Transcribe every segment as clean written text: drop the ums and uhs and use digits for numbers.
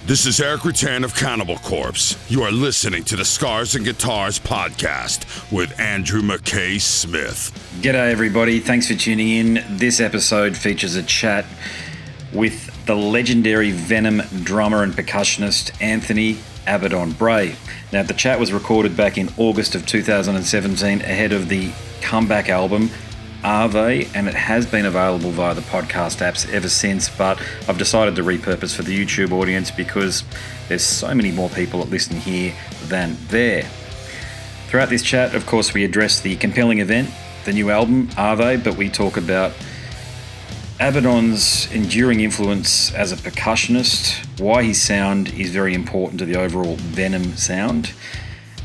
This is Eric Rutan of Cannibal Corpse. You are listening to the Scars and Guitars podcast with Andrew McKay Smith. G'day everybody, thanks for tuning in. This episode features a chat with the legendary Venom drummer and percussionist Anthony Abaddon Bray. Now, the chat was recorded back in August of 2017 ahead of the comeback album Ave, and it has been available via the podcast apps ever since, but I've decided to repurpose for the YouTube audience because there's so many more people that listen here than there. Throughout this chat, of course, we address the compelling event, the new album Ave, but we talk about Abaddon's enduring influence as a percussionist, why his sound is very important to the overall Venom sound,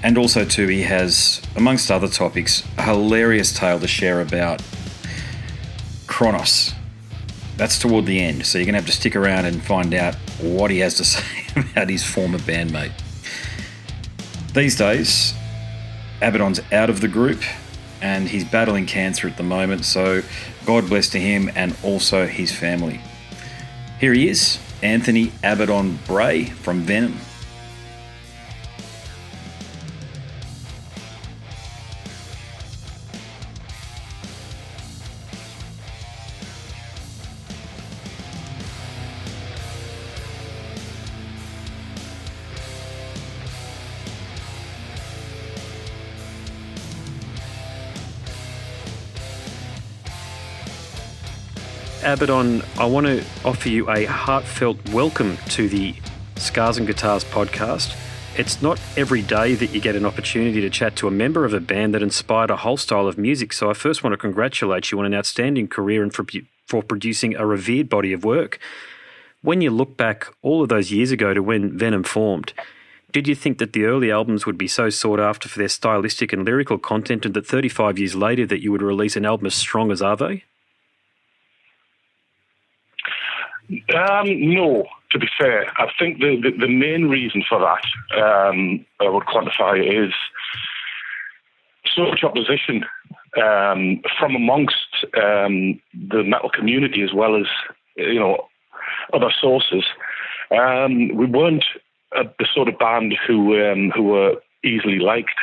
and also too, he has, amongst other topics, a hilarious tale to share about Chronos. That's toward the end, so you're going to have to stick around and find out what he has to say about his former bandmate. These days, Abaddon's out of the group and he's battling cancer at the moment, so God bless to him and also his family. Here he is, Anthony Abaddon Bray from Venom. Abaddon, I want to offer you a heartfelt welcome to the Scars and Guitars podcast. It's not every day that you get an opportunity to chat to a member of a band that inspired a whole style of music, so I first want to congratulate you on an outstanding career and for producing a revered body of work. When you look back all of those years ago to when Venom formed, did you think that the early albums would be so sought after for their stylistic and lyrical content, and that 35 years later that you would release an album as strong as Ave? No, to be fair. I think the main reason for that, I would quantify, is so much opposition from amongst the metal community as well as, other sources. We weren't the sort of band who were easily liked.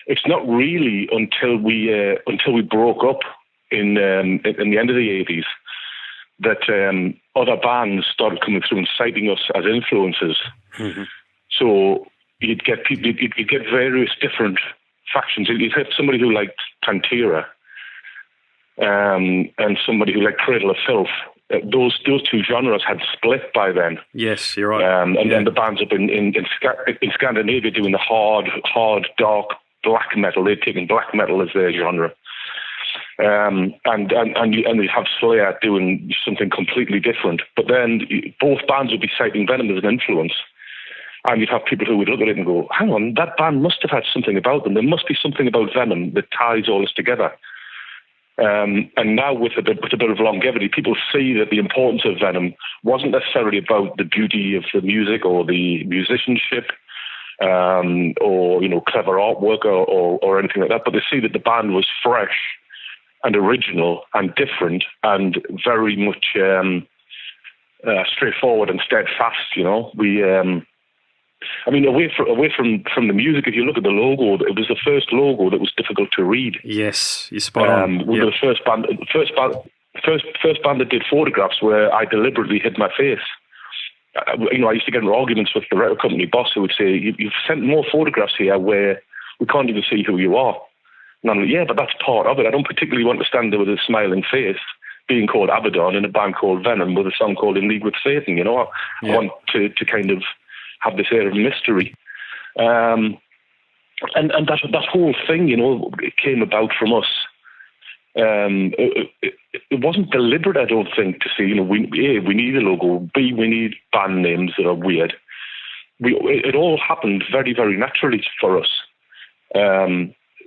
It's not really until we broke up in the end of the 80s that other bands started coming through and citing us as influences. Mm-hmm. So you'd get various different factions. You'd have somebody who liked Pantera and somebody who liked Cradle of Filth. Those two genres had split by then. Yes, you're right. And the bands up in Scandinavia doing the hard, dark black metal. They'd taken black metal as their genre. And you have Slayer doing something completely different. But then both bands would be citing Venom as an influence. And you'd have people who would look at it and go, hang on, that band must have had something about them. There must be something about Venom that ties all this together. And now with a bit of longevity, people see that the importance of Venom wasn't necessarily about the beauty of the music or the musicianship, or clever artwork or anything like that, but they see that the band was fresh and original and different and very much straightforward and steadfast. Away from the music, if you look at the logo, it was the first logo that was difficult to read. Yes, you're spot on. We were the first band that did photographs where I deliberately hid my face. I used to get into arguments with the record company boss who would say, "You've sent more photographs here where we can't even see who you are." And I'm like, yeah, but that's part of it. I don't particularly want to stand there with a smiling face, being called Abaddon in a band called Venom with a song called In League with Satan. I want to kind of have this air of mystery. And that whole thing, it came about from us. It wasn't deliberate, I don't think, to say, we need a logo, B, we need band names that are weird. It all happened very, very naturally for us.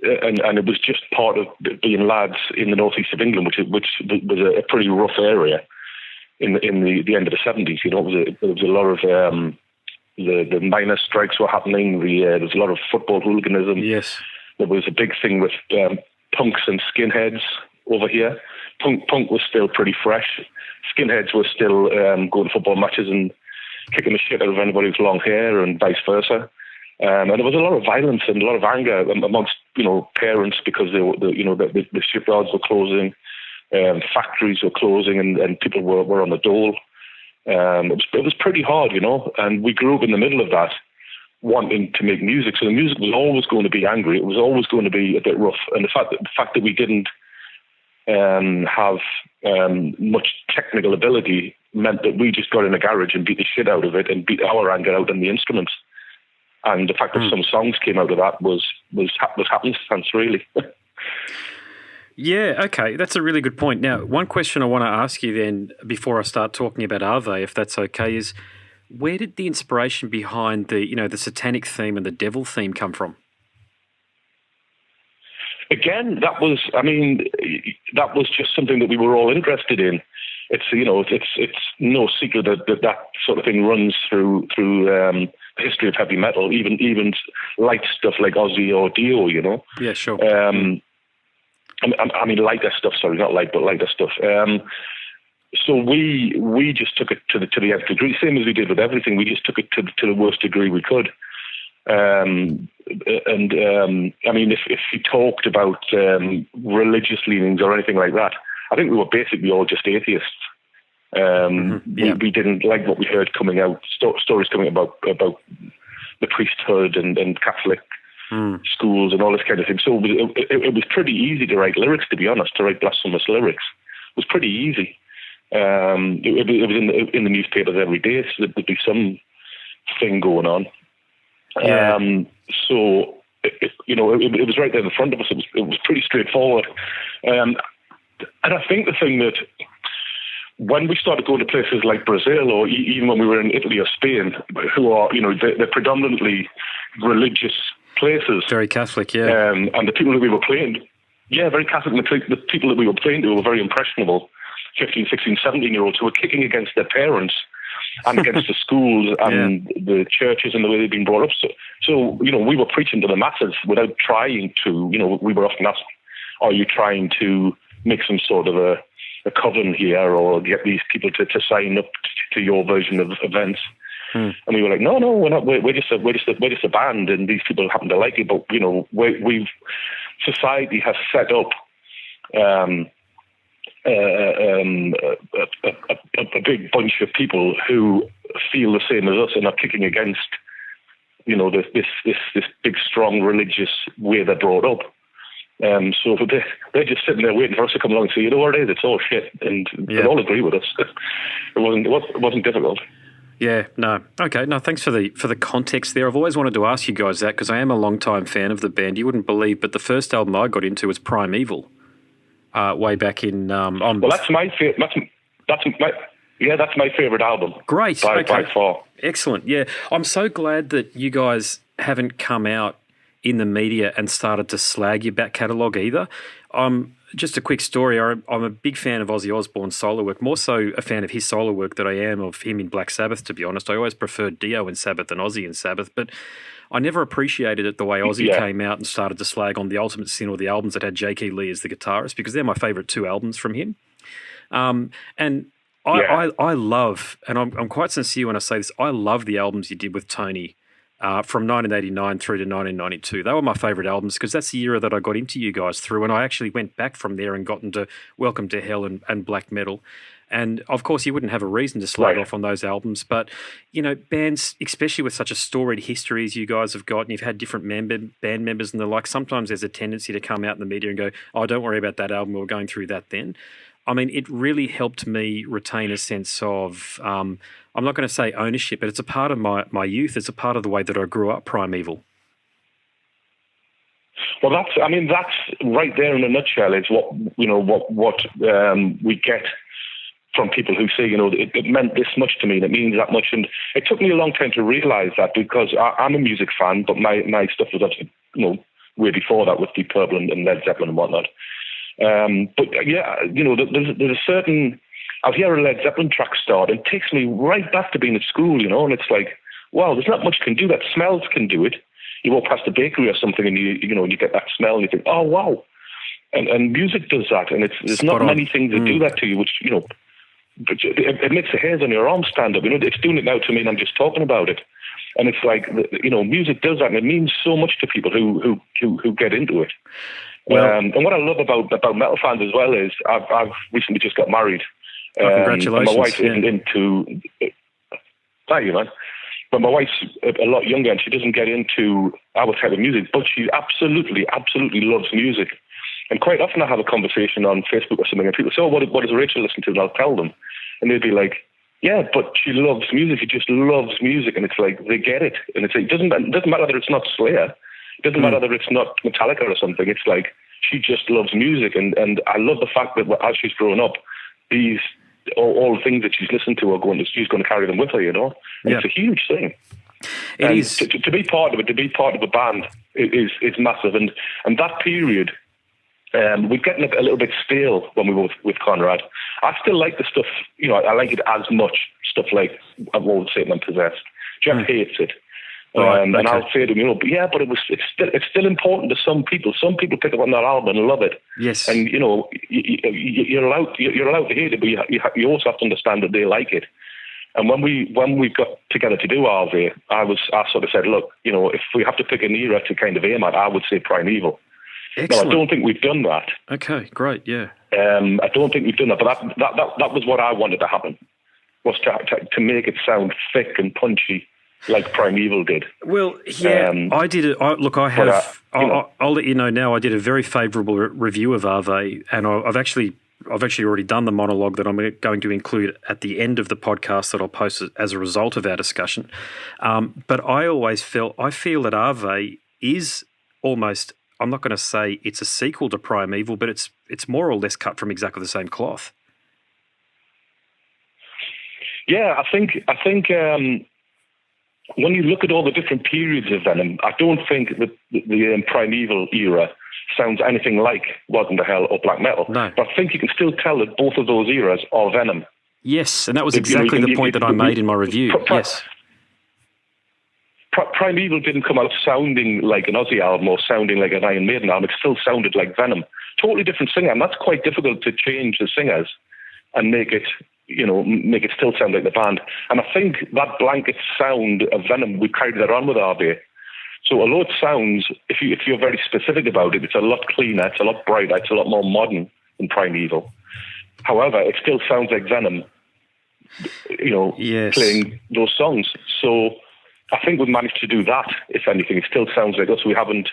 And it was just part of being lads in the northeast of England, which was a pretty rough area in the end of the 70s. There was a lot of the miners' strikes were happening. There was a lot of football hooliganism. Yes, there was a big thing with punks and skinheads over here. punk was still pretty fresh. Skinheads were still going to football matches and kicking the shit out of anybody with long hair, and vice versa. And there was a lot of violence and a lot of anger amongst, parents, because the shipyards were closing, factories were closing, and people were on the dole. It was pretty hard, and we grew up in the middle of that, wanting to make music. So the music was always going to be angry. It was always going to be a bit rough. And the fact that we didn't have much technical ability meant that we just got in a garage and beat the shit out of it and beat our anger out on the instruments. And the fact that some songs came out of that was happenstance, really. Yeah, okay, that's a really good point. Now, one question I want to ask you then, before I start talking about Ave, if that's okay, is where did the inspiration behind the Satanic theme and the devil theme come from? Again, that was just something that we were all interested in. It's no secret that sort of thing runs through the history of heavy metal, even light stuff like Ozzy or Dio, Yeah, sure. I mean lighter stuff. Sorry, not light, but lighter stuff. So we just took it to the nth degree, same as we did with everything. We just took it to the worst degree we could. I mean, if you talked about religious leanings or anything like that, I think we were basically all just atheists. We didn't like what we heard coming out, stories coming about the priesthood and Catholic schools and all this kind of thing. So it was pretty easy to write lyrics, to be honest, to write blasphemous lyrics. It was pretty easy. It was in the newspapers every day, so there'd be some thing going on. Yeah. So it was right there in front of us. It was pretty straightforward. And I think the thing that when we started going to places like Brazil, or even when we were in Italy or Spain, who are they're predominantly religious places, very Catholic, yeah. And the people that we were playing, very Catholic. And the people that we were playing to were very impressionable, 15, 16, 17-year-olds who were kicking against their parents and against the schools and the churches and the way they'd been brought up. So we were preaching to the masses without trying to. We were often asked, "Are you trying to make some sort of a coven here, or get these people to sign up to your version of events?" And we were like, "No, we're not. We're just a band, and these people happen to like it. But society has set up a big bunch of people who feel the same as us and are kicking against, this big, strong religious way they're brought up. So they're just sitting there waiting for us to come along and say, you know what it is, it's all shit, and they all agree with us. It wasn't difficult. Yeah, no. Okay, no, thanks for the context there. I've always wanted to ask you guys that because I am a long-time fan of the band. You wouldn't believe, but the first album I got into was Primeval, way back in... well, that's my favorite. That's my favorite album. Great. By far. Excellent. Yeah, I'm so glad that you guys haven't come out in the media and started to slag your back catalogue either. Just a quick story. I'm a big fan of Ozzy Osbourne's solo work, more so a fan of his solo work than I am of him in Black Sabbath, to be honest. I always preferred Dio in Sabbath than Ozzy in Sabbath, but I never appreciated it the way Ozzy came out and started to slag on The Ultimate Sin or the albums that had J.K. Lee as the guitarist, because they're my favourite two albums from him. I love, and I'm quite sincere when I say this, I love the albums you did with Tony from 1989 through to 1992. They were my favourite albums because that's the era that I got into you guys through, and I actually went back from there and got into Welcome to Hell and Black Metal. And, of course, you wouldn't have a reason to slag off on those albums, but, bands, especially with such a storied history as you guys have got, and you've had different band members and the like, sometimes there's a tendency to come out in the media and go, oh, don't worry about that album, we were going through that then. I mean, it really helped me retain a sense of, I'm not going to say ownership, but it's a part of my youth. It's a part of the way that I grew up, Primeval. Well, that's right there in a nutshell. It's what we get from people who say, it meant this much to me, and it means that much. And it took me a long time to realize that, because I'm a music fan, but my stuff was obviously, way before that with Deep Purple and Led Zeppelin and whatnot. But yeah, there's a certain, I'll hear a Led Zeppelin track start and it takes me right back to being at school, and it's like, wow, there's not much can do that. Smells can do it. You walk past a bakery or something and you get that smell and you think, oh, wow. And music does that, and there's not many things that do that to you, which, you know, it makes the hairs on your arm stand up. You know, it's doing it now to me, and I'm just talking about it. And it's like, you know, music does that, and it means so much to people who get into it. Well, and what I love about metal fans as well is I've recently just got married. Congratulations. My wife isn't into... Thank you, man. But my wife's a lot younger, and she doesn't get into our type of music, but she absolutely loves music. And quite often I have a conversation on Facebook or something, and people say, oh, what does Rachel listen to? And I'll tell them. And they'd be like, yeah, but she loves music. She just loves music. And it's like, they get it. And it's like, it doesn't matter that it's not Slayer. It doesn't matter that it's not Metallica or something. It's like, she just loves music. And I love the fact that as she's grown up, these all the things that she's listened to she's going to carry them with her, you know? And it's a huge thing. It is. To be part of it, to be part of a band is massive. And that period... we're getting a little bit stale when we were with Conrad. I still like the stuff, you know, I like it as much, stuff like I've always said I'm Possessed. Jeff hates it. And I'll say to him, you know, but it's still important to some people. Some people pick up on that album and love it. Yes. And, you know, you're allowed to hate it, but you also have to understand that they like it. And when we got together to do RV, I sort of said, look, you know, if we have to pick an era to kind of aim at, I would say Primeval. Excellent. No, I don't think we've done that. Okay, great, yeah. I don't think we've done that, but that was what I wanted to happen, was to make it sound thick and punchy like Primeval did. Well, yeah, I did it. I'll let you know now, I did a very favourable review of Ave, and I've actually already done the monologue that I'm going to include at the end of the podcast that I'll post as a result of our discussion. But I feel that Ave is almost... I'm not going to say it's a sequel to Primeval, but it's more or less cut from exactly the same cloth. Yeah, I think when you look at all the different periods of Venom, I don't think that the Primeval era sounds anything like Welcome to Hell or black metal. No. But I think you can still tell that both of those eras are Venom. Yes, and that was exactly the point that I made in my review. Yes. Primeval didn't come out sounding like an Ozzy album or sounding like an Iron Maiden album. It still sounded like Venom. Totally different singer, and that's quite difficult to change the singers and make it still sound like the band. And I think that blanket sound of Venom, we carried that on with RB. So although it sounds, if you're very specific about it, it's a lot cleaner, it's a lot brighter, it's a lot more modern than Primeval. However, it still sounds like Venom, you know, playing those songs. So I think we've managed to do that, if anything. It still sounds like us. We haven't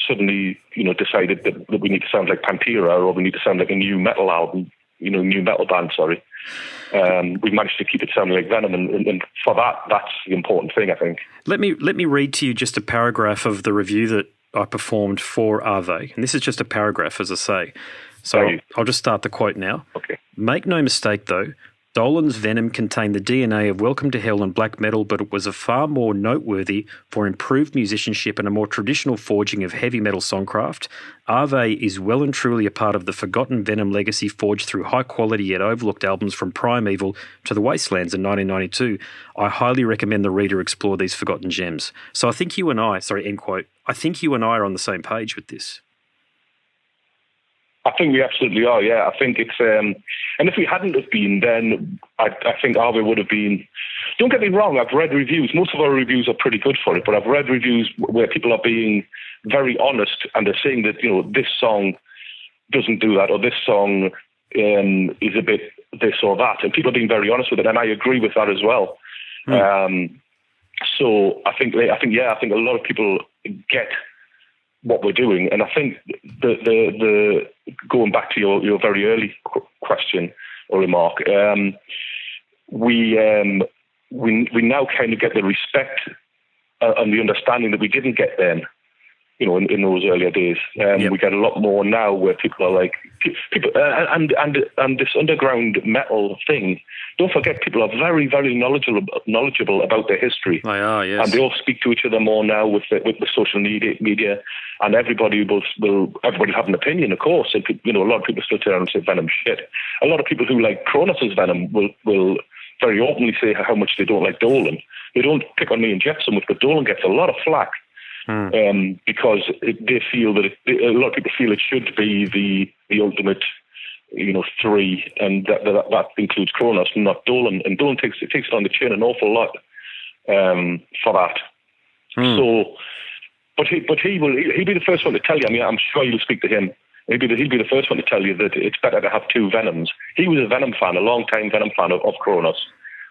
suddenly, you know, decided that we need to sound like Pantera or we need to sound like a new metal album, you know, new metal band, sorry. We've managed to keep it sounding like Venom, and for that's the important thing, I think. Let me read to you just a paragraph of the review that I performed for Ave, and this is just a paragraph, as I say. So I'll just start the quote now. Okay. Make no mistake, though, Dolan's Venom contained the DNA of Welcome to Hell and black metal, but it was a far more noteworthy for improved musicianship and a more traditional forging of heavy metal songcraft. Ave is well and truly a part of the forgotten Venom legacy forged through high-quality yet overlooked albums from Primeval to The Wastelands in 1992. I highly recommend the reader explore these forgotten gems. So I think you and I, end quote, I think you and I are on the same page with this. I think we absolutely are, yeah. I think it's... and if we hadn't have been, then I think Ave would have been... Don't get me wrong, I've read reviews. Most of our reviews are pretty good for it, but I've read reviews where people are being very honest and they're saying that, you know, this song doesn't do that, or this song is a bit this or that, and people are being very honest with it, and I agree with that as well. So I think a lot of people get what we're doing, and I think the going back to your very early question or remark, we now kind of get the respect and the understanding that we didn't get then, you know, in those earlier days. We get a lot more now where people are like people and this underground metal thing. Don't forget, people are very, very knowledgeable about their history. They are, yes. And they all speak to each other more now with the social media, and everybody will have an opinion, of course. And, you know, a lot of people still turn around and say Venom shit. A lot of people who like Cronos' Venom will very openly say how much they don't like Dolan. They don't pick on me and Jeff so much, but Dolan gets a lot of flack because they feel that a lot of people feel it should be the ultimate, three, and that includes Cronos, not Dolan. And Dolan takes it on the chin an awful lot for that. So, but he'll be the first one to tell you. I mean, I'm sure you'll speak to him. He'll be the first one to tell you that it's better to have two Venoms. He was a Venom fan, a long-time Venom fan of Cronos,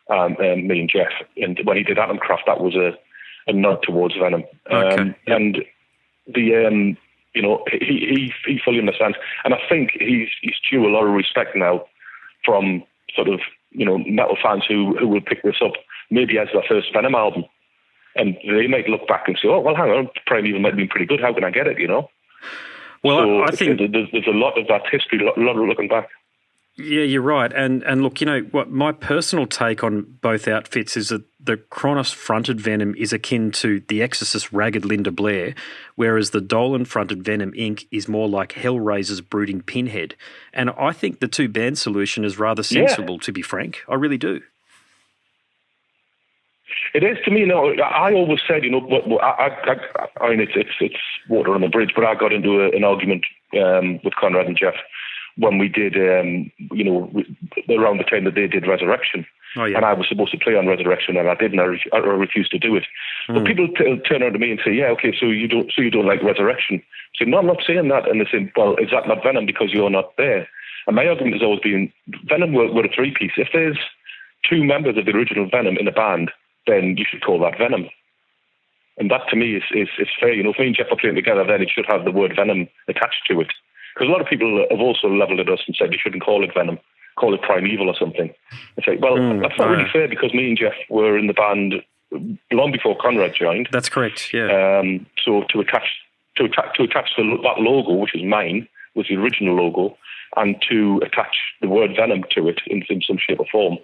me and Jeff. And when he did Atomcraft, that was a nod towards Venom. Okay. And the he fully understands, and I think he's due a lot of respect now from sort of metal fans who will pick this up maybe as their first Venom album, and they might look back and say, "Oh, well, hang on, Primeval might have been pretty good. How can I get it?" Well, so I think there's a lot of that history, a lot of looking back. Yeah, you're right. And look, what my personal take on both outfits is that the Cronos-fronted Venom is akin to The Exorcist's ragged Linda Blair, whereas the Dolan-fronted Venom Inc. is more like Hellraiser's brooding Pinhead. And I think the two-band solution is rather sensible, to be frank. I really do. It is to me. I always said, I mean, it's water on the bridge, but I got into an argument with Conrad and Jeff when we did, around the time that they did Resurrection. Oh, yeah. And I was supposed to play on Resurrection, and I didn't. I refused to do it. But people turn around to me and say, "Yeah, okay, so you don't like Resurrection?" I say, "No, I'm not saying that." And they say, "Well, is that not Venom because you're not there?" And my argument has always been, Venom were a three-piece. If there's two members of the original Venom in a band, then you should call that Venom. And that to me is fair. If me and Jeff are playing together, then it should have the word Venom attached to it. Because a lot of people have also leveled at us and said you shouldn't call it Venom, call it Primeval or something. I say, well, that's not really fair, because me and Jeff were in the band long before Conrad joined. That's correct, yeah. So to attach that logo, which is mine, was the original logo, and to attach the word Venom to it in some shape or form,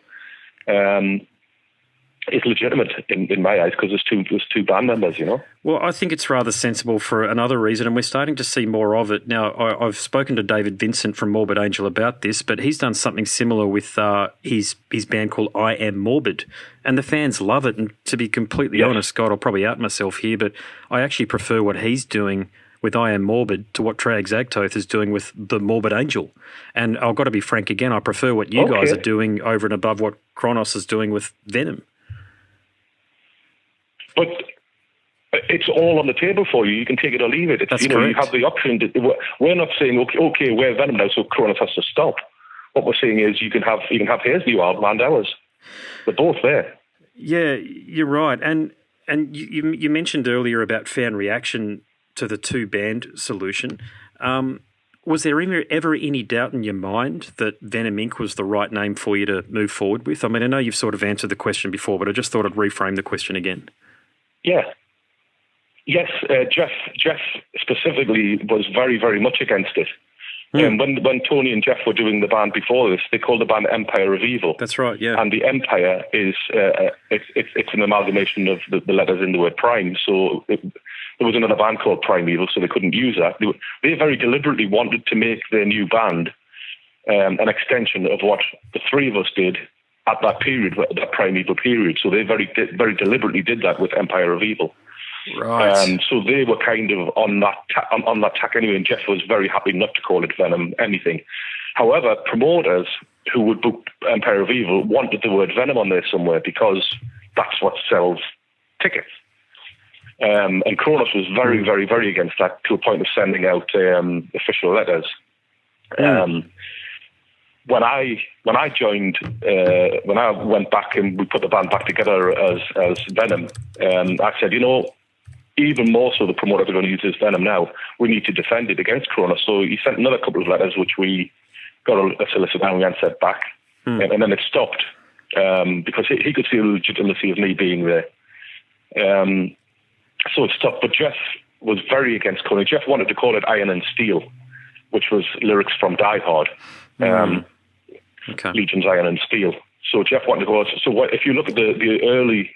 is legitimate in my eyes, because there's two band members, Well, I think it's rather sensible for another reason, and we're starting to see more of it. Now, I've spoken to David Vincent from Morbid Angel about this, but he's done something similar with his band called I Am Morbid, and the fans love it. And to be completely honest, God, I'll probably out myself here, but I actually prefer what he's doing with I Am Morbid to what Trag Zagtoth is doing with the Morbid Angel. And I've got to be frank again, I prefer what you guys are doing over and above what Chronos is doing with Venom. But it's all on the table for you. You can take it or leave it. That's correct. You have the option. We're not saying, okay, we're Venom now, so Cronos has to stop. What we're saying is you can have his new album and ours. They're both there. Yeah, you're right. And you mentioned earlier about fan reaction to the two-band solution. Was there ever any doubt in your mind that Venom Inc. was the right name for you to move forward with? I mean, I know you've sort of answered the question before, but I just thought I'd reframe the question again. Yeah. Yes, Jeff specifically was very, very much against it. And when Tony and Jeff were doing the band before this, they called the band Empire of Evil. That's right, yeah. And the Empire is it's an amalgamation of the letters in the word Prime. So there was another band called Primeval, so they couldn't use that. They very deliberately wanted to make their new band an extension of what the three of us did at that period, that Primeval period. So they very deliberately did that with Empire of Evil. Right. So they were kind of on that tack anyway, and Jeff was very happy not to call it Venom anything. However, promoters who would book Empire of Evil wanted the word Venom on there somewhere, because that's what sells tickets. And Cronos was very, very, very against that, to a point of sending out official letters. When I joined, when I went back and we put the band back together as Venom, I said, even more so the promoters are going to use this Venom now, we need to defend it against Chronos. So he sent another couple of letters, which we got a solicitor and sent back. And then it stopped, because he could see the legitimacy of me being there. So it stopped. But Jeff was very against calling it. Jeff wanted to call it Iron and Steel, which was lyrics from Die Hard. Legion's Iron and Steel. So Jeff wanted to go. So if you look at the early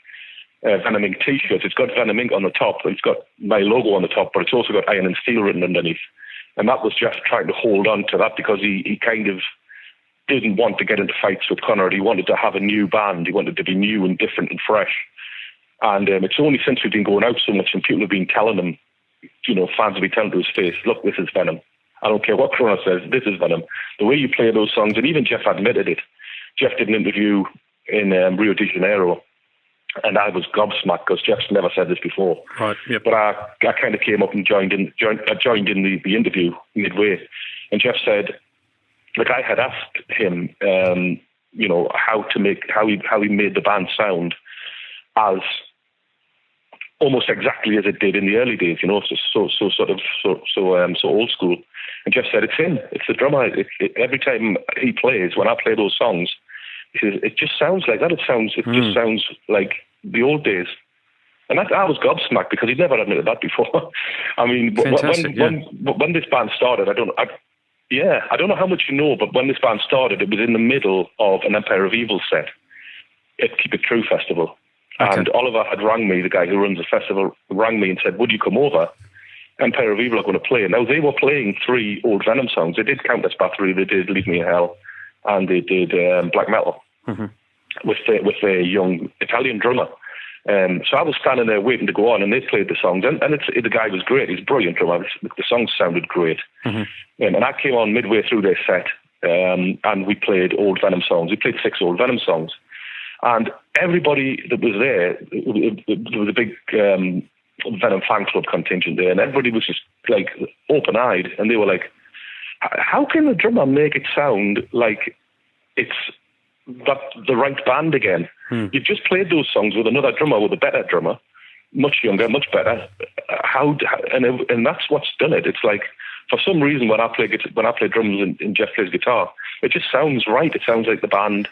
Venom Inc. t-shirts, it's got Venom Inc. on the top. It's got my logo on the top, but it's also got Iron and Steel written underneath. And that was Jeff trying to hold on to that, because he kind of didn't want to get into fights with Conrad. He wanted to have a new band. He wanted to be new and different and fresh. And it's only since we've been going out so much and people have been telling him, fans have been telling to his face, look, this is Venom. I don't care what Cronos says, this is Venom. The way you play those songs, and even Jeff admitted it. Jeff did an interview in Rio de Janeiro, and I was gobsmacked because Jeff's never said this before. Right. Yep. But I kind of came up and joined in the interview midway, and Jeff said, like, I had asked him, how he made the band sound as almost exactly as it did in the early days, so old school. And Jeff said, it's him, it's the drummer. Every time he plays, when I play those songs, he says, it just sounds like that. It just sounds like the old days. And I was gobsmacked because he'd never admitted that before. I mean, when this band started, I don't know how much you know, but when this band started, it was in the middle of an Empire of Evil set at Keep It True Festival. Okay. And Oliver had rang me, the guy who runs the festival, rang me and said, would you come over? Empire of Evil are going to play. Now, they were playing 3 old Venom songs. They did Countess Battery, they did Leave Me in Hell, and they did Black Metal with their young Italian drummer. So I was standing there waiting to go on, and they played the songs. And the guy was great. He's a brilliant drummer. The songs sounded great. And I came on midway through their set, and we played old Venom songs. We played 6 old Venom songs. And everybody that was there was a big Venom fan club contingent there, and everybody was just like open-eyed, and they were like, how can the drummer make it sound like it's the right band again? You've just played those songs with another drummer, with a better drummer, much younger, much better. And that's what's done it. It's like, for some reason, when I play drums and Jeff plays guitar, it just sounds right. It sounds like the band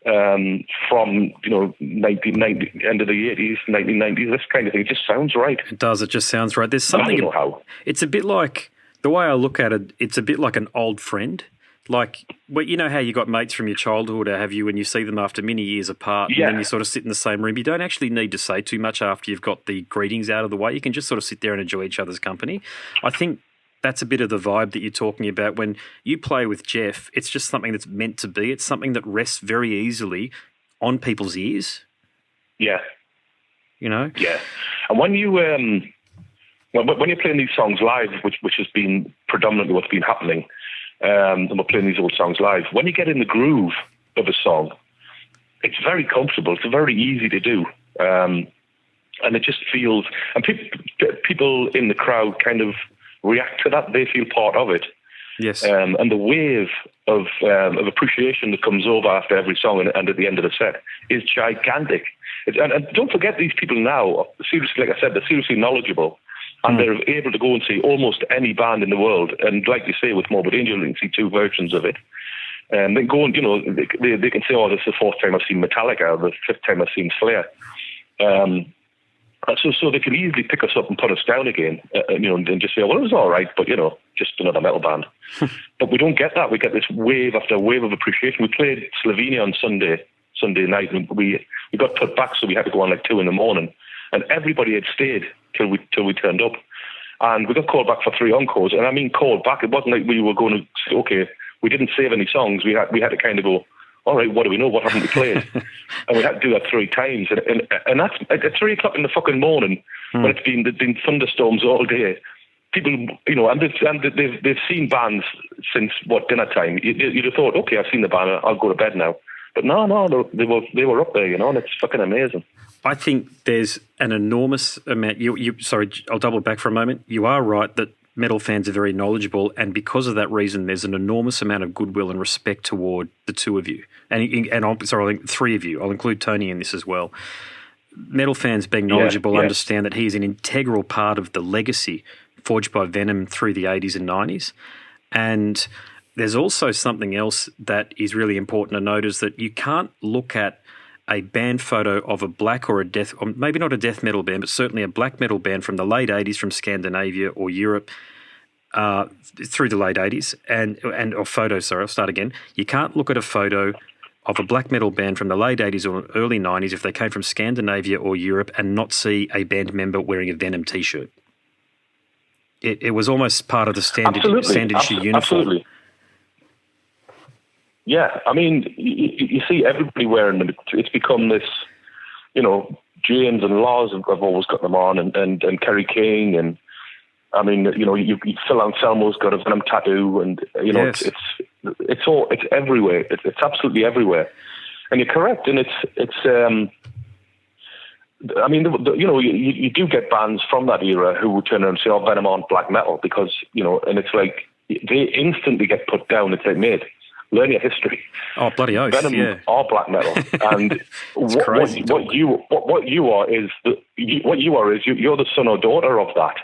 from 1990, end of the 80s, 1990s, this kind of thing. It just sounds right. It does. It just sounds right. There's something. I don't know how. It's a bit like, the way I look at it, it's a bit like an old friend. Like, well, you know how you got mates from your childhood, or have you, when you see them after many years apart, and then you sort of sit in the same room. You don't actually need to say too much after you've got the greetings out of the way. You can just sort of sit there and enjoy each other's company. I think that's a bit of the vibe that you're talking about. When you play with Jeff, it's just something that's meant to be. It's something that rests very easily on people's ears. Yeah. Yeah. And when you when you're playing these songs live, which has been predominantly what's been happening, and we're playing these old songs live, when you get in the groove of a song, it's very comfortable. It's very easy to do. And it just feels, and people in the crowd kind of react to that. They feel part of it. Yes. And the wave of appreciation that comes over after every song and at the end of the set is gigantic. And don't forget, these people now, seriously, like I said, they're seriously knowledgeable, and they're able to go and see almost any band in the world. And like you say, with Morbid Angel, you can see 2 versions of it. And then go and, they can say, oh, this is the 4th time I've seen Metallica, or the 5th time I've seen Slayer. So they can easily pick us up and put us down again, and just say, well, it was all right, but, just another metal band. But we don't get that. We get this wave after wave of appreciation. We played Slovenia on Sunday night, and we got put back, so we had to go on like 2 a.m, and everybody had stayed till we turned up. And we got called back for 3 encores. And I mean called back. It wasn't like we were going to say, okay, we didn't save any songs. We had to kind of go, all right, what do we know? What haven't we played? And we had to do that 3 times. And that's at 3 o'clock in the fucking morning, when there's been thunderstorms all day. People, and they've seen bands since dinner time. You'd have thought, okay, I've seen the band, I'll go to bed now. But no, they were up there, and it's fucking amazing. I think there's an enormous amount. Sorry, I'll double back for a moment. You are right that metal fans are very knowledgeable, and because of that reason, there's an enormous amount of goodwill and respect toward the 2 of you. And I think 3 of you. I'll include Tony in this as well. Metal fans, being knowledgeable, understand that he is an integral part of the legacy forged by Venom through the 80s and 90s. And there's also something else that is really important to note, is that you can't look at a band photo of a black or maybe not a death metal band, but certainly a black metal band from the late 80s from Scandinavia or Europe through the late 80s I'll start again. You can't look at a photo of a black metal band from the late 80s or early 90s if they came from Scandinavia or Europe and not see a band member wearing a Venom T-shirt. It was almost part of the standard issue uniform. Absolutely. Yeah, I mean, you see everybody wearing them. It's become this, James and Lars have always got them on, and Kerry King, and I mean, you know, Phil Anselmo's got a Venom tattoo, and you know, Yes. it's everywhere. It's absolutely everywhere, and you're correct. And it's I mean, you know, you do get bands from that era who would turn around and say, "Oh, Venom aren't black metal," because, you know, and it's like they instantly get put down. It's like, mate, learn your history. Oh, bloody oath! Venom are black metal, and what you are is you're the son or daughter of that.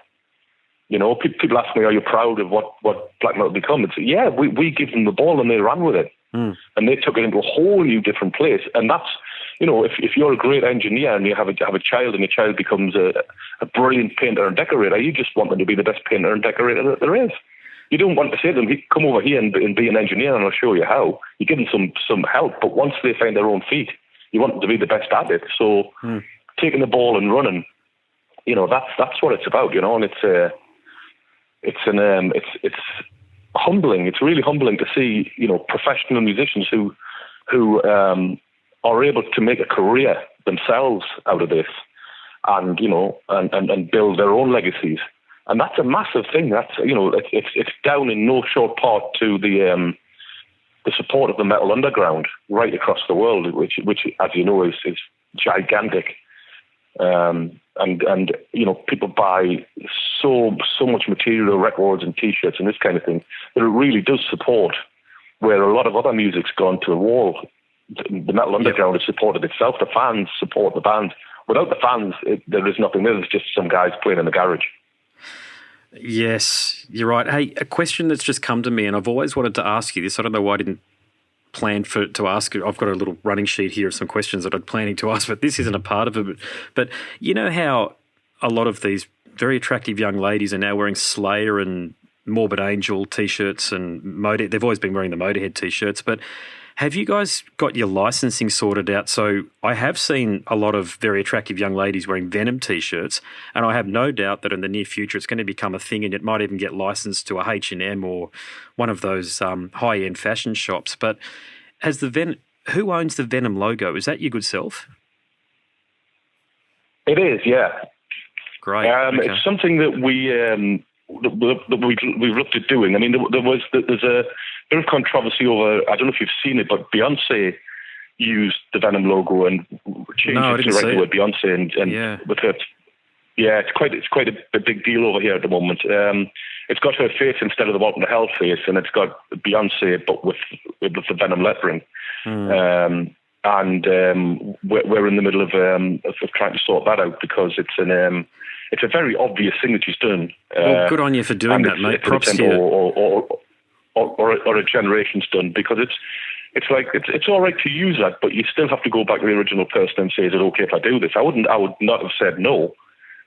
You know, people ask me, "Are you proud of what black metal become?" It's, yeah, we give them the ball and they ran with it, and they took it into a whole new different place. And that's, you know, if you're a great engineer and you have a child and your child becomes a brilliant painter and decorator, you just want them to be the best painter and decorator that there is. You don't want to say to them, "Come over here and be an engineer and I'll show you how." You give them some help, but once they find their own feet, you want them to be the best at it. So taking the ball and running, you know, that's what it's about, you know. And it's humbling. It's really humbling to see, you know, professional musicians who are able to make a career themselves out of this, and, you know, and build their own legacies. And that's a massive thing. That's, you know, it's down in no short part to the support of the metal underground right across the world, which as you know is gigantic. And you know, people buy so much material, records and T-shirts and this kind of thing, that it really does support where a lot of other music's gone to a wall. The metal underground has supported itself. The fans support the band. Without the fans, there is nothing. There's just some guys playing in the garage. Yes, you're right. Hey, a question that's just come to me, and I've always wanted to ask you this. I don't know why I didn't plan to ask it. I've got a little running sheet here of some questions that I'm planning to ask, but this isn't a part of it. But you know how a lot of these very attractive young ladies are now wearing Slayer and Morbid Angel T-shirts and they've always been wearing the Motorhead T-shirts, but have you guys got your licensing sorted out? So I have seen a lot of very attractive young ladies wearing Venom T-shirts, and I have no doubt that in the near future it's going to become a thing, and it might even get licensed to a H&M or one of those high-end fashion shops. But who owns the Venom logo? Is that your good self? It is, yeah. Great. Okay. It's something that we've looked at doing. I mean, there's a bit of controversy over, I don't know if you've seen it, but Beyonce used the Venom logo and changed it to the right word Beyonce, and with her, yeah, it's quite a big deal over here at the moment. It's got her face instead of the Welcome to Hell face, and it's got Beyonce but with the Venom lettering. And we're in the middle of trying to sort that out, because it's a very obvious thing that she's done. Well, good on you for doing that, mate. Props to you. Or a generation's done, because it's like it's all right to use that, but you still have to go back to the original person and say, "Is it okay if I do this?" I would not have said no.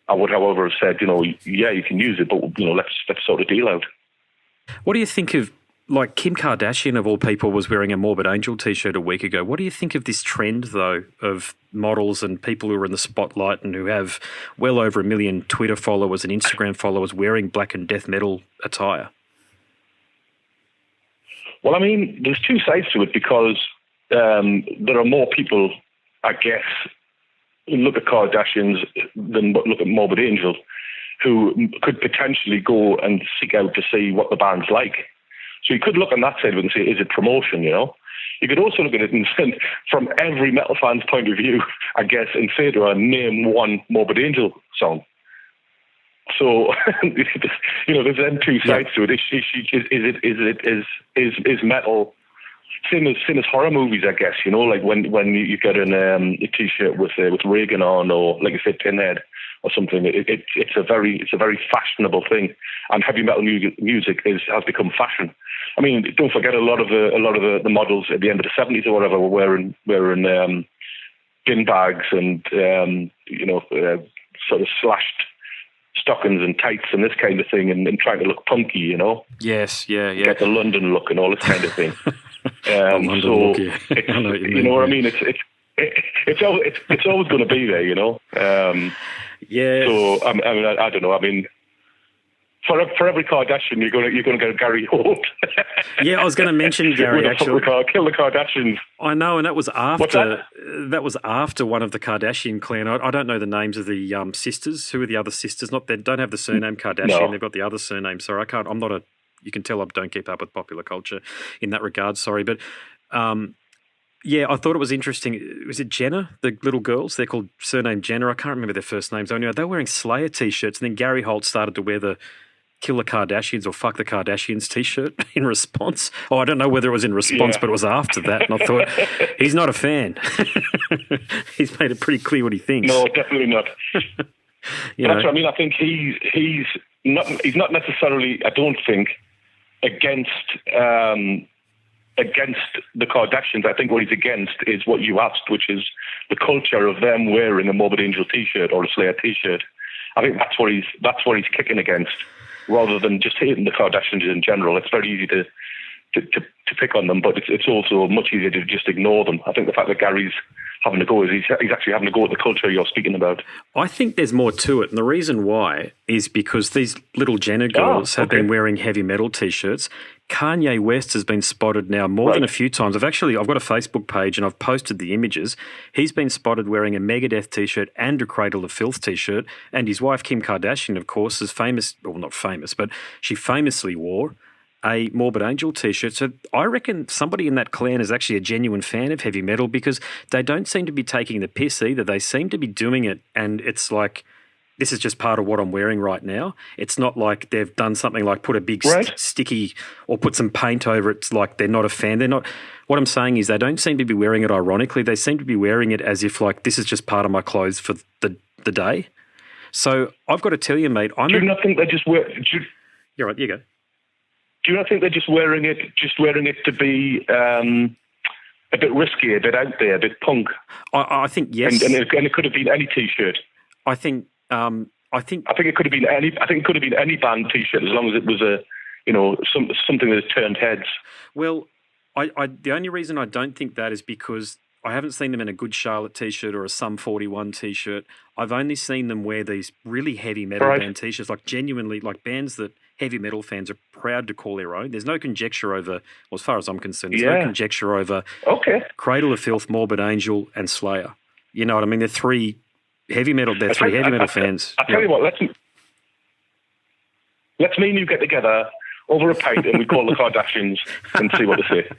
I would, however, have said, you know, yeah, you can use it, but, you know, let's sort of deal out. What do you think of, like, Kim Kardashian of all people was wearing a Morbid Angel T-shirt a week ago? What do you think of this trend, though, of models and people who are in the spotlight and who have well over 1 million Twitter followers and Instagram followers wearing black and death metal attire? Well, I mean, there's two sides to it, because there are more people, I guess, who look at Kardashians than look at Morbid Angel, who could potentially go and seek out to see what the band's like. So you could look on that side of it and say, is it promotion, you know? You could also look at it and from every metal fan's point of view, I guess, and say to her, name one Morbid Angel song. So, you know, there's then two sides to it. Is metal same as horror movies, I guess, you know, like when you get a T-shirt with Reagan on, or like I said, Pinhead or something. It's a very fashionable thing, and heavy metal music has become fashion. I mean, don't forget a lot of the models at the end of the 70s or whatever were wearing bin bags and you know, sort of slashed stockings and tights and this kind of thing, and trying to look punky, you know. Yes, yeah. Get the London look and all this kind of thing. I know what you mean, you know what I mean? It's always going to be there, you know. Yeah. So I mean, I don't know. I mean, For every Kardashian, you're going to get Gary Holt. Yeah, I was going to mention Gary, actually. Kill the Kardashians. I know, and that was after one of the Kardashian clan. I don't know the names of the sisters. Who are the other sisters? They don't have the surname Kardashian. No. They've got the other surname. Sorry, I'm not a. You can tell I don't keep up with popular culture in that regard. Sorry, but yeah, I thought it was interesting. Was it Jenner, the little girls? They're called surname Jenner. I can't remember their first names. Anyway, they were wearing Slayer T-shirts, and then Gary Holt started to wear the Kill the Kardashians or Fuck the Kardashians T-shirt in response. Oh, I don't know whether it was in response, but it was after that. And I thought, he's not a fan. He's made it pretty clear what he thinks. No, definitely not. That's what I mean. I think he's not necessarily, I don't think, against the Kardashians. I think what he's against is what you asked, which is the culture of them wearing a Morbid Angel T-shirt or a Slayer T-shirt. I think that's what he's kicking against, rather than just hating the Kardashians in general. It's very easy to pick on them, but it's also much easier to just ignore them. I think the fact that Gary's having a go is he's actually having a go at the culture you're speaking about. I think there's more to it, and the reason why is because these little Jenner girls have been wearing heavy metal T-shirts. Kanye West has been spotted now more than a few times. I've got a Facebook page and I've posted the images. He's been spotted wearing a Megadeth T-shirt and a Cradle of Filth T-shirt, and his wife Kim Kardashian, of course, is famous, well, not famous, but she famously wore a Morbid Angel T-shirt. So I reckon somebody in that clan is actually a genuine fan of heavy metal, because they don't seem to be taking the piss either. They seem to be doing it, and it's like, this is just part of what I'm wearing right now. It's not like they've done something like put a big sticky or put some paint over it. It's like they're not a fan. They're not. What I'm saying is they don't seem to be wearing it ironically. They seem to be wearing it as if like this is just part of my clothes for the day. So I've got to tell you, mate. Do you not think they just wear? You're right. You go. Do you not think they're just wearing it to be a bit risky, a bit out there, a bit punk? I think yes. And it could have been any T-shirt. I think it could have been any. I think it could have been any band T-shirt as long as it was something that turned heads. Well, the only reason I don't think that is because I haven't seen them in a Good Charlotte T-shirt or a Sum 41 T-shirt. I've only seen them wear these really heavy metal band T-shirts, like genuinely like bands that heavy metal fans are proud to call their own. There's no conjecture over, well, as far as I'm concerned, there's no conjecture over Cradle of Filth, Morbid Angel, and Slayer. You know what I mean? They're three heavy metal fans. I tell you what, let's me and you get together over a pint and we call the Kardashians and see what they say.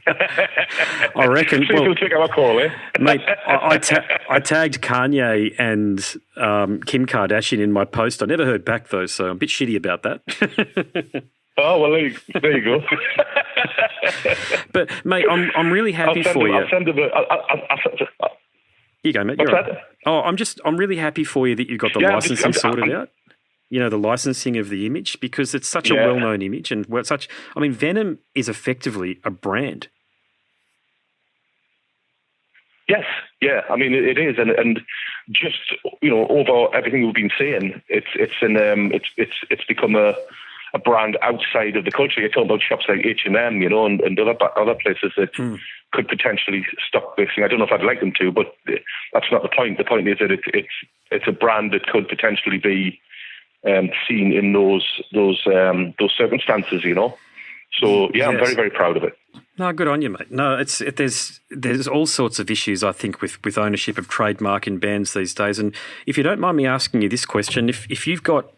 I reckon. See if we'll take our call, eh? Mate, I tagged Kanye and Kim Kardashian in my post. I never heard back though, so I'm a bit shitty about that. Oh, well, there you go. But mate, I'm really happy for you. I'll send him You go, mate. What's that? Oh, I'm really happy for you that you got the licensing sorted out. You know, the licensing of the image, because it's such a well-known image, and Venom is effectively a brand. Yes, yeah. I mean, it is, and just over everything we've been saying, it's become a brand outside of the culture. You're talking about shops like H&M, and other places that could potentially stop this thing. I don't know if I'd like them to, but that's not the point. The point is that it's a brand that could potentially be seen in those circumstances, So yeah, I'm very, very proud of it. No, good on you, mate. No, there's all sorts of issues, I think, with ownership of trademark in bands these days. And if you don't mind me asking you this question, if you've got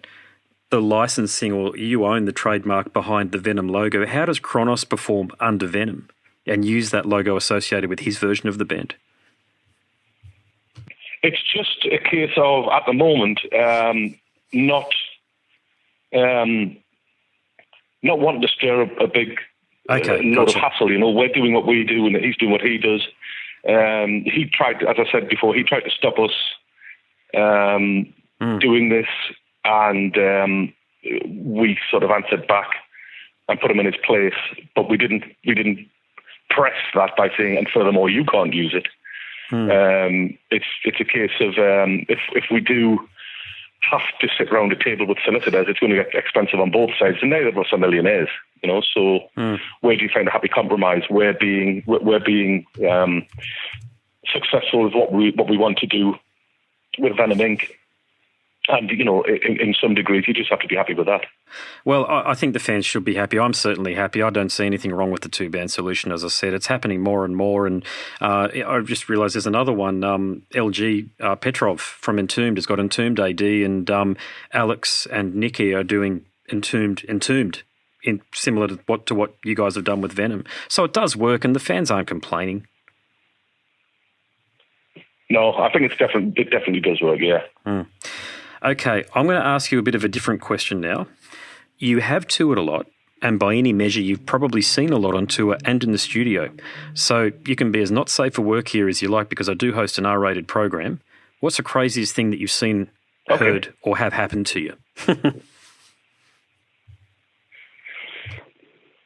the licensing or you own the trademark behind the Venom logo, how does Chronos perform under Venom and use that logo associated with his version of the band? It's just a case of, at the moment, not wanting to stir a big lot of hassle. We're doing what we do and he's doing what he does. He tried, as I said before, to stop us doing this, and we sort of answered back and put him in his place, but we didn't press that by saying, and furthermore, you can't use it. It's a case of if we do have to sit around a table with solicitors, it's going to get expensive on both sides, and neither of us are millionaires, So where do you find a happy compromise? We're being successful with what we want to do with Venom Inc. And, in some degrees, you just have to be happy with that. Well, I think the fans should be happy. I'm certainly happy. I don't see anything wrong with the two-band solution, as I said. It's happening more and more. And I just realised there's another one. LG Petrov from Entombed has got Entombed AD, and Alex and Nikki are doing Entombed, similar to what you guys have done with Venom. So it does work, and the fans aren't complaining. No, I think it definitely does work, yeah. Mm. Okay, I'm going to ask you a bit of a different question now. You have toured a lot, and by any measure, you've probably seen a lot on tour and in the studio. So you can be as not safe for work here as you like, because I do host an R-rated program. What's the craziest thing that you've seen, heard, or have happened to you?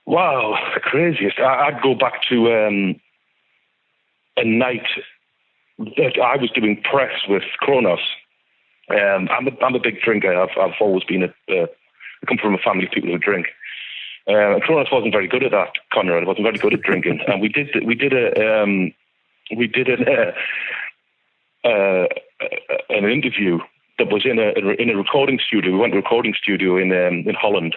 Wow, the craziest. I'd go back to a night that I was doing press with Cronos. I'm a big drinker. I've always been I come from a family of people who drink. And Cronos wasn't very good at that. Conrad wasn't very good at drinking, and we did an interview that was in a recording studio. We went to a recording studio in Holland,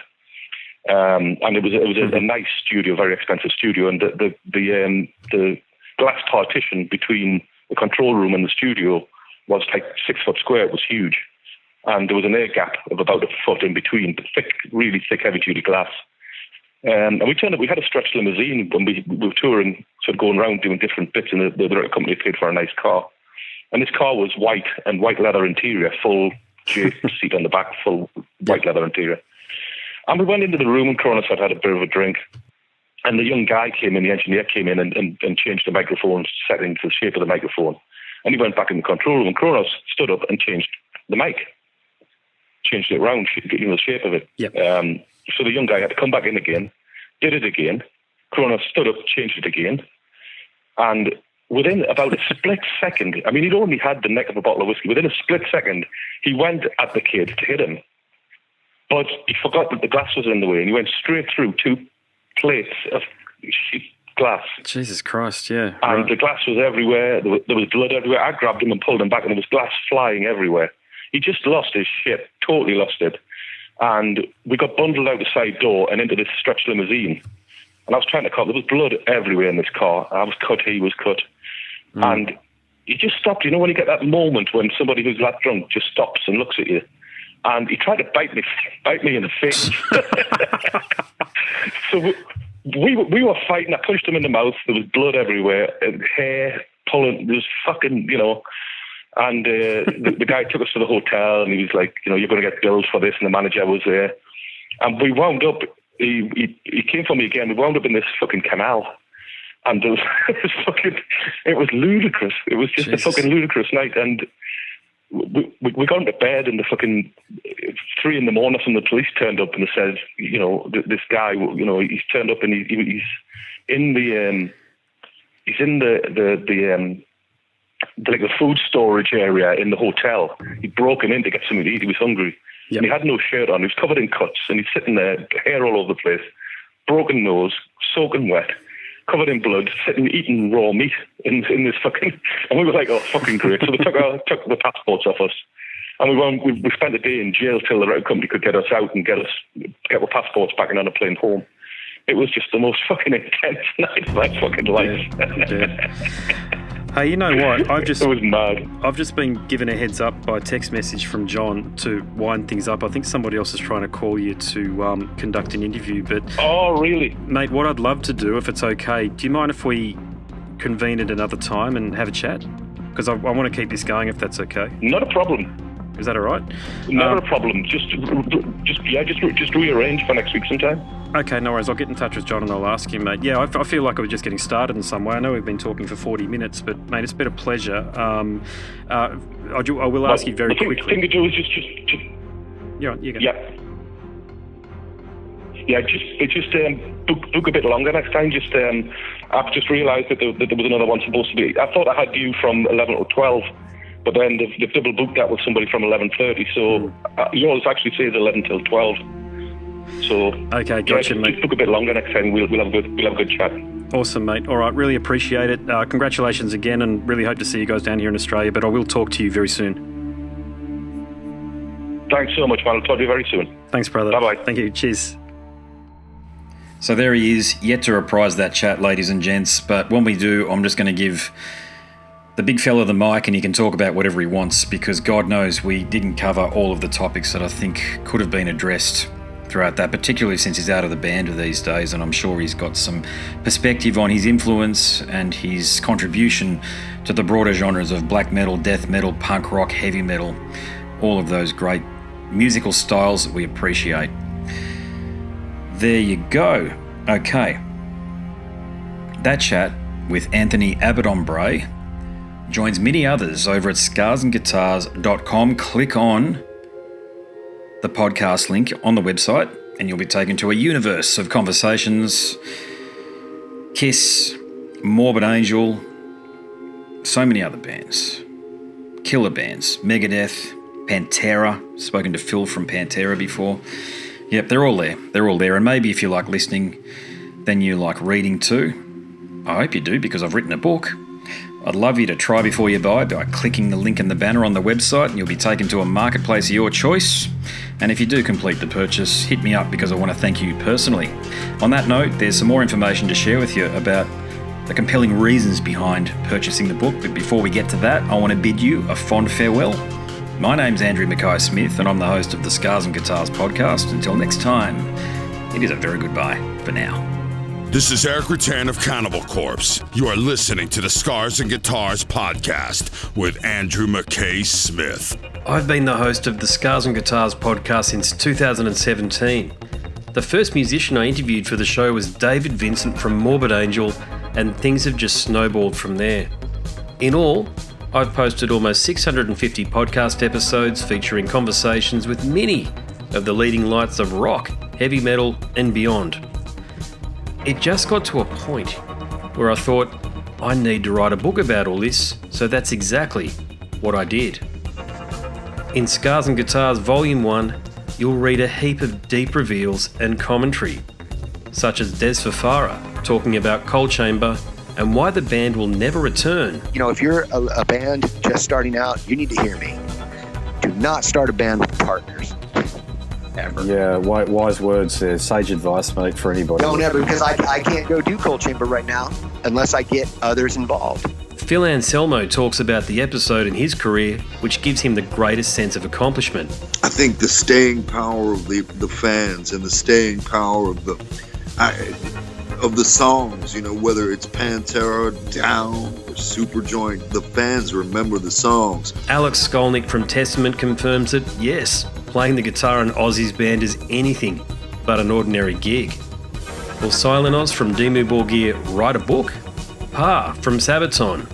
and it was a nice studio, very expensive studio, and the glass partition between the control room and the studio was like 6 foot square. It was huge. And there was an air gap of about a foot in between, really thick, heavy-duty glass. And we had a stretch limousine when we were touring, sort of going around doing different bits, and the record company paid for a nice car. And this car was white and white leather interior, full seat on the back, full white leather interior. And we went into the room, and Cronos had a bit of a drink. And the young guy came in, the engineer came in and changed the microphone setting to the shape of the microphone. And he went back in the control room, and Cronos stood up and changed the mic. Changed it around, the shape of it. Yep. So the young guy had to come back in again, did it again. Cronos stood up, changed it again. And within about a split second, I mean, he'd only had the neck of a bottle of whiskey. Within a split second, he went at the kid to hit him. But he forgot that the glass was in the way, and he went straight through 2 plates of sheet glass. Jesus Christ, yeah. And the glass was everywhere. There was blood everywhere. I grabbed him and pulled him back, and there was glass flying everywhere. He just lost his shit, totally lost it. And we got bundled out the side door and into this stretch limousine. And I was trying to cut. There was blood everywhere in this car. I was cut, he was cut. And he just stopped. You know when you get that moment when somebody who's that drunk just stops and looks at you? And he tried to bite me in the face. So we were fighting. I punched him in the mouth. There was blood everywhere, hair pulling. There was fucking, And the guy took us to the hotel, and he was like, you're going to get billed for this. And the manager was there. And we wound up, he came for me again. We wound up in this fucking canal. And it was ludicrous. It was just a fucking ludicrous night. And we got into bed in the fucking 3 a.m, and the police turned up and they said, this guy, he's turned up and he's in the food storage area in the hotel. He'd broken in to get something to eat. He was hungry. Yep. And he had no shirt on. He was covered in cuts, and he's sitting there, hair all over the place, broken nose, soaking wet, covered in blood, sitting eating raw meat in this fucking. And we were like, oh, fucking great. So they took the passports off us, and we spent a day in jail till the record company could get us out and get our passports back and on a plane home. It was just the most fucking intense night of my fucking life. Yeah. Hey, you know what? It was mad. I've just been given a heads up by a text message from John to wind things up. I think somebody else is trying to call you to conduct an interview. But oh, really? Mate, what I'd love to do, if it's okay, do you mind if we convene at another time and have a chat? Because I want to keep this going, if that's okay. Not a problem. Is that all right? Not a problem. Just rearrange for next week sometime. Okay, no worries. I'll get in touch with John and I'll ask him, mate. Yeah, I feel like I was just getting started in some way. I know we've been talking for 40 minutes, but, mate, it's been a pleasure. I will ask you very quickly. The thing to do is just Yeah, you go. Yeah. Yeah, just book a bit longer next time. I've just realised that there was another one supposed to be. I thought I had you from 11 or 12, but then they've double booked that with somebody from 11:30. So yours actually says 11 till 12. So okay, gotcha, mate. Just book a bit longer next time. We'll have a good chat. Awesome, mate. All right, really appreciate it. Congratulations again, and really hope to see you guys down here in Australia. But I will talk to you very soon. Thanks so much, man. I'll talk to you very soon. Thanks, brother. Bye-bye. Thank you. Cheers. So there he is, yet to reprise that chat, ladies and gents. But when we do, I'm just going to give the big fella the mic and he can talk about whatever he wants, because God knows we didn't cover all of the topics that I think could have been addressed throughout that, particularly since he's out of the band these days, and I'm sure he's got some perspective on his influence and his contribution to the broader genres of black metal, death metal, punk rock, heavy metal, all of those great musical styles that we appreciate. There you go. Okay. That chat with Anthony Abaddon Bray joins many others over at scarsandguitars.com. Click on the podcast link on the website and you'll be taken to a universe of conversations. Kiss, Morbid Angel, so many other bands. Killer bands. Megadeth, Pantera. Spoken to Phil from Pantera before. Yep, they're all there. They're all there. And maybe if you like listening, then you like reading too. I hope you do, because I've written a book. I'd love you to try before you buy by clicking the link in the banner on the website, and you'll be taken to a marketplace of your choice. And if you do complete the purchase, hit me up, because I want to thank you personally. On that note, there's some more information to share with you about the compelling reasons behind purchasing the book. But before we get to that, I want to bid you a fond farewell. My name's Andrew Mackay-Smith, and I'm the host of the Scars and Guitars podcast. Until next time, it is a very goodbye for now. This is Eric Rattan of Cannibal Corpse. You are listening to the Scars and Guitars podcast with Andrew Mackay-Smith. I've been the host of the Scars and Guitars podcast since 2017. The first musician I interviewed for the show was David Vincent from Morbid Angel, and things have just snowballed from there. In all, I've posted almost 650 podcast episodes featuring conversations with many of the leading lights of rock, heavy metal, and beyond. It just got to a point where I thought, I need to write a book about all this, so that's exactly what I did. In Scars and Guitars Volume 1, you'll read a heap of deep reveals and commentary, such as Des Fafara talking about Cold Chamber and why the band will never return. You know, if you're a band just starting out, you need to hear me. Do not start a band with partners. Ever. Yeah, wise words there. Sage advice, mate, for anybody. Don't ever, because I can't go do Cold Chamber right now unless I get others involved. Phil Anselmo talks about the episode in his career which gives him the greatest sense of accomplishment. I think the staying power of the fans and the staying power of the songs, you know, whether it's Pantera, Down, or Superjoint, the fans remember the songs. Alex Skolnick from Testament confirms that, yes, playing the guitar in Ozzy's band is anything but an ordinary gig. Will Silent Oz from Dimmu Borgir write a book? Pa from Sabaton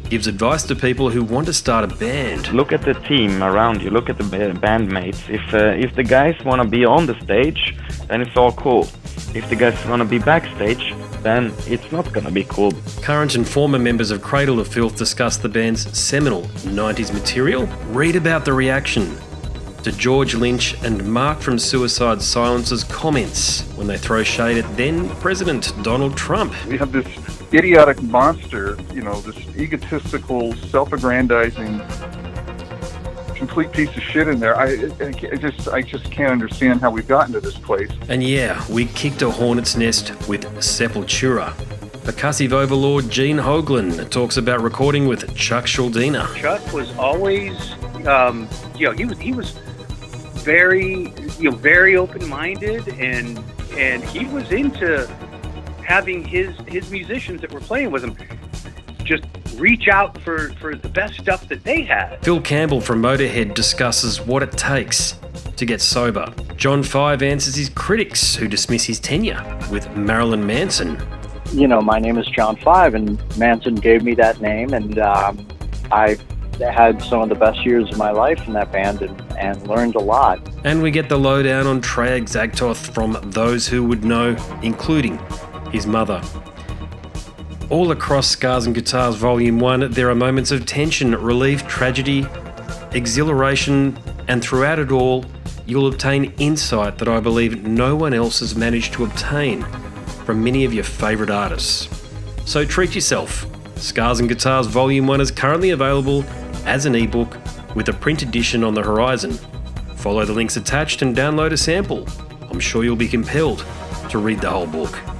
gives advice to people who want to start a band. Look at the team around you, look at the bandmates. If the guys want to be on the stage, then it's all cool. If the guys want to be backstage, then it's not going to be cool. Current and former members of Cradle of Filth discuss the band's seminal 90s material. Read about the reaction to George Lynch and Mark from Suicide Silence's comments when they throw shade at then President Donald Trump. We have this idiotic monster, you know, this egotistical, self-aggrandizing, complete piece of shit in there. I just can't understand how we've gotten to this place. And yeah, we kicked a hornet's nest with Sepultura. Percussive overlord Gene Hoglan talks about recording with Chuck Schuldiner. Chuck was always, he was very open-minded, and he was into having his musicians that were playing with him just reach out for the best stuff that they had. Phil Campbell from Motorhead discusses what it takes to get sober. John Five answers his critics who dismiss his tenure with Marilyn Manson. You know, my name is John Five, and Manson gave me that name, and I had some of the best years of my life in that band and learned a lot. And we get the lowdown on Treyarch Zagtoth from those who would know, including his mother. All across Scars and Guitars Volume 1, there are moments of tension, relief, tragedy, exhilaration, and throughout it all, you'll obtain insight that I believe no one else has managed to obtain from many of your favourite artists. So treat yourself. Scars and Guitars Volume 1 is currently available as an ebook with a print edition on the horizon. Follow the links attached and download a sample. I'm sure you'll be compelled to read the whole book.